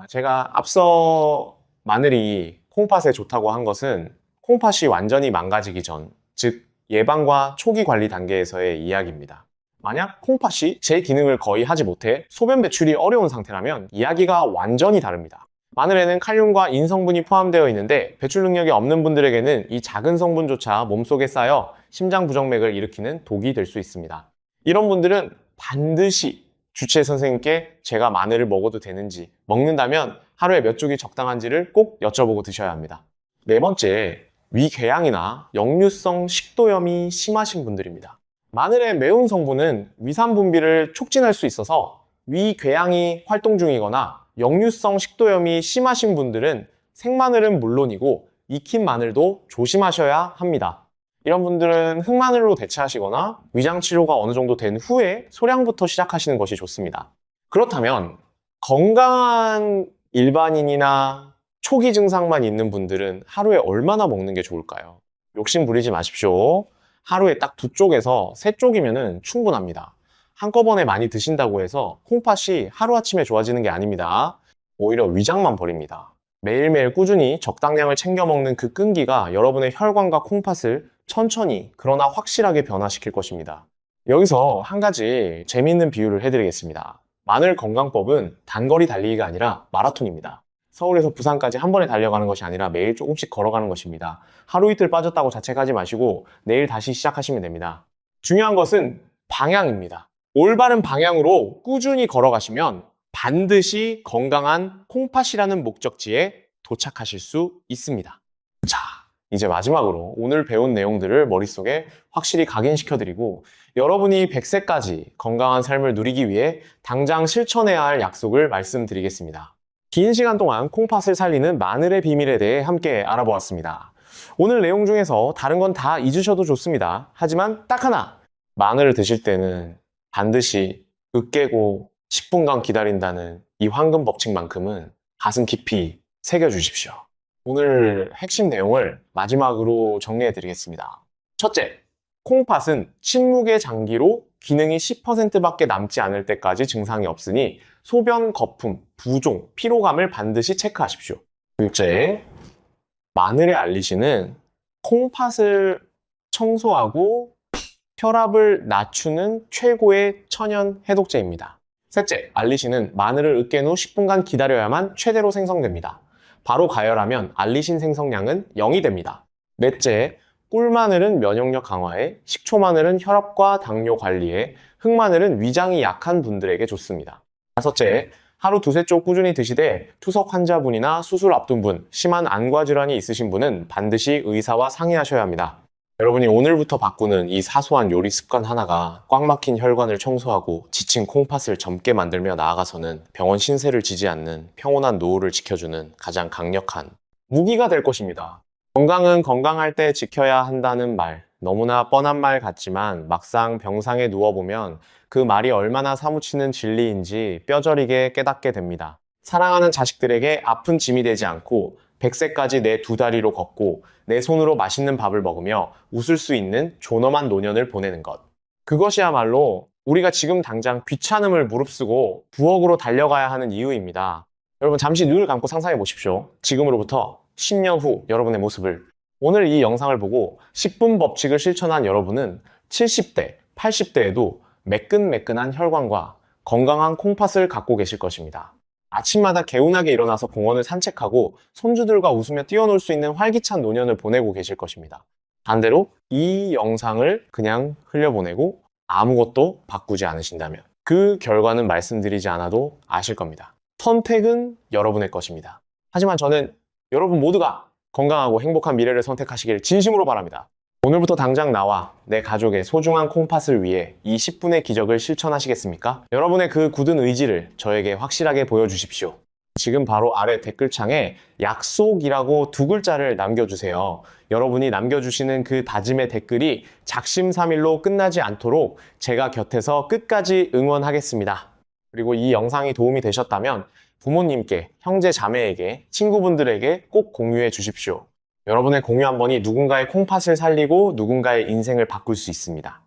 제가 앞서 마늘이 콩팥에 좋다고 한 것은 콩팥이 완전히 망가지기 전, 즉 예방과 초기 관리 단계에서의 이야기입니다. 만약 콩팥이 제 기능을 거의 하지 못해 소변 배출이 어려운 상태라면 이야기가 완전히 다릅니다. 마늘에는 칼륨과 인성분이 포함되어 있는데 배출 능력이 없는 분들에게는 이 작은 성분조차 몸속에 쌓여 심장 부정맥을 일으키는 독이 될 수 있습니다. 이런 분들은 반드시 주치의 선생님께 제가 마늘을 먹어도 되는지, 먹는다면 하루에 몇 쪽이 적당한지를 꼭 여쭤보고 드셔야 합니다. 네 번째, 위궤양이나 역류성 식도염이 심하신 분들입니다. 마늘의 매운 성분은 위산 분비를 촉진할 수 있어서 위궤양이 활동 중이거나 역류성 식도염이 심하신 분들은 생마늘은 물론이고 익힌 마늘도 조심하셔야 합니다. 이런 분들은 흑마늘로 대체하시거나 위장 치료가 어느 정도 된 후에 소량부터 시작하시는 것이 좋습니다. 그렇다면 건강한 일반인이나 초기 증상만 있는 분들은 하루에 얼마나 먹는 게 좋을까요? 욕심 부리지 마십시오. 하루에 딱 2쪽에서 3쪽이면 충분합니다. 한꺼번에 많이 드신다고 해서 콩팥이 하루아침에 좋아지는 게 아닙니다. 오히려 위장만 버립니다. 매일매일 꾸준히 적당량을 챙겨 먹는 그 끈기가 여러분의 혈관과 콩팥을 천천히 그러나 확실하게 변화시킬 것입니다. 여기서 한 가지 재미있는 비유를 해드리겠습니다. 마늘 건강법은 단거리 달리기가 아니라 마라톤입니다. 서울에서 부산까지 한 번에 달려가는 것이 아니라 매일 조금씩 걸어가는 것입니다. 하루 이틀 빠졌다고 자책하지 마시고 내일 다시 시작하시면 됩니다. 중요한 것은 방향입니다. 올바른 방향으로 꾸준히 걸어가시면 반드시 건강한 콩팥이라는 목적지에 도착하실 수 있습니다. 자, 이제 마지막으로 오늘 배운 내용들을 머릿속에 확실히 각인시켜드리고 여러분이 100세까지 건강한 삶을 누리기 위해 당장 실천해야 할 약속을 말씀드리겠습니다. 긴 시간 동안 콩팥을 살리는 마늘의 비밀에 대해 함께 알아보았습니다. 오늘 내용 중에서 다른 건 다 잊으셔도 좋습니다. 하지만 딱 하나, 마늘을 드실 때는 반드시 으깨고 10분간 기다린다는 이 황금 법칙만큼은 가슴 깊이 새겨주십시오. 오늘 핵심 내용을 마지막으로 정리해 드리겠습니다. 첫째, 콩팥은 침묵의 장기로 기능이 10%밖에 남지 않을 때까지 증상이 없으니 소변 거품, 부종, 피로감을 반드시 체크하십시오. 둘째, 마늘의 알리신은 콩팥을 청소하고 혈압을 낮추는 최고의 천연 해독제입니다. 셋째, 알리신은 마늘을 으깬 후 10분간 기다려야만 최대로 생성됩니다. 바로 가열하면 알리신 생성량은 0이 됩니다. 넷째, 꿀마늘은 면역력 강화에, 식초마늘은 혈압과 당뇨 관리에, 흑마늘은 위장이 약한 분들에게 좋습니다. 다섯째, 하루 2~3쪽 꾸준히 드시되 투석 환자분이나 수술 앞둔 분, 심한 안과 질환이 있으신 분은 반드시 의사와 상의하셔야 합니다. 여러분이 오늘부터 바꾸는 이 사소한 요리 습관 하나가 꽉 막힌 혈관을 청소하고 지친 콩팥을 젊게 만들며 나아가서는 병원 신세를 지지 않는 평온한 노후를 지켜주는 가장 강력한 무기가 될 것입니다. 건강은 건강할 때 지켜야 한다는 말, 너무나 뻔한 말 같지만 막상 병상에 누워보면 그 말이 얼마나 사무치는 진리인지 뼈저리게 깨닫게 됩니다. 사랑하는 자식들에게 아픈 짐이 되지 않고 100세까지 내 2다리로 걷고 내 손으로 맛있는 밥을 먹으며 웃을 수 있는 존엄한 노년을 보내는 것. 그것이야말로 우리가 지금 당장 귀찮음을 무릅쓰고 부엌으로 달려가야 하는 이유입니다. 여러분 잠시 눈을 감고 상상해 보십시오. 지금으로부터 10년 후 여러분의 모습을. 오늘 이 영상을 보고 10분 법칙을 실천한 여러분은 70대, 80대에도 매끈매끈한 혈관과 건강한 콩팥을 갖고 계실 것입니다. 아침마다 개운하게 일어나서 공원을 산책하고 손주들과 웃으며 뛰어놀 수 있는 활기찬 노년을 보내고 계실 것입니다. 반대로 이 영상을 그냥 흘려보내고 아무것도 바꾸지 않으신다면 그 결과는 말씀드리지 않아도 아실 겁니다. 선택은 여러분의 것입니다. 하지만 저는 여러분 모두가 건강하고 행복한 미래를 선택하시길 진심으로 바랍니다. 오늘부터 당장 나와 내 가족의 소중한 콩팥을 위해 이 10분의 기적을 실천하시겠습니까? 여러분의 그 굳은 의지를 저에게 확실하게 보여주십시오. 지금 바로 아래 댓글창에 약속이라고 2글자를 남겨주세요. 여러분이 남겨주시는 그 다짐의 댓글이 작심삼일로 끝나지 않도록 제가 곁에서 끝까지 응원하겠습니다. 그리고 이 영상이 도움이 되셨다면 부모님께, 형제 자매에게, 친구분들에게 꼭 공유해 주십시오. 여러분의 공유 한 번이 누군가의 콩팥을 살리고 누군가의 인생을 바꿀 수 있습니다.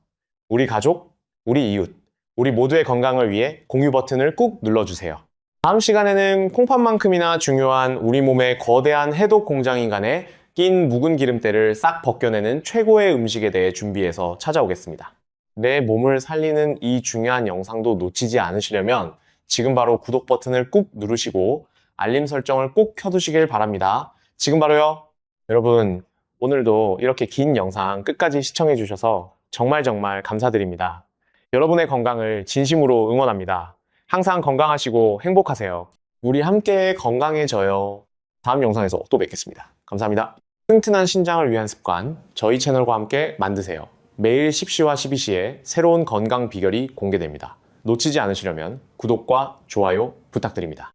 우리 가족, 우리 이웃, 우리 모두의 건강을 위해 공유 버튼을 꾹 눌러주세요. 다음 시간에는 콩팥만큼이나 중요한 우리 몸의 거대한 해독 공장인 간의 낀 묵은 기름때를 싹 벗겨내는 최고의 음식에 대해 준비해서 찾아오겠습니다. 내 몸을 살리는 이 중요한 영상도 놓치지 않으시려면 지금 바로 구독 버튼을 꾹 누르시고 알림 설정을 꼭 켜두시길 바랍니다. 지금 바로요. 여러분, 오늘도 이렇게 긴 영상 끝까지 시청해 주셔서 정말 감사드립니다. 여러분의 건강을 진심으로 응원합니다. 항상 건강하시고 행복하세요. 우리 함께 건강해져요. 다음 영상에서 또 뵙겠습니다. 감사합니다. 튼튼한 신장을 위한 습관, 저희 채널과 함께 만드세요. 매일 10시와 12시에 새로운 건강 비결이 공개됩니다. 놓치지 않으시려면 구독과 좋아요 부탁드립니다.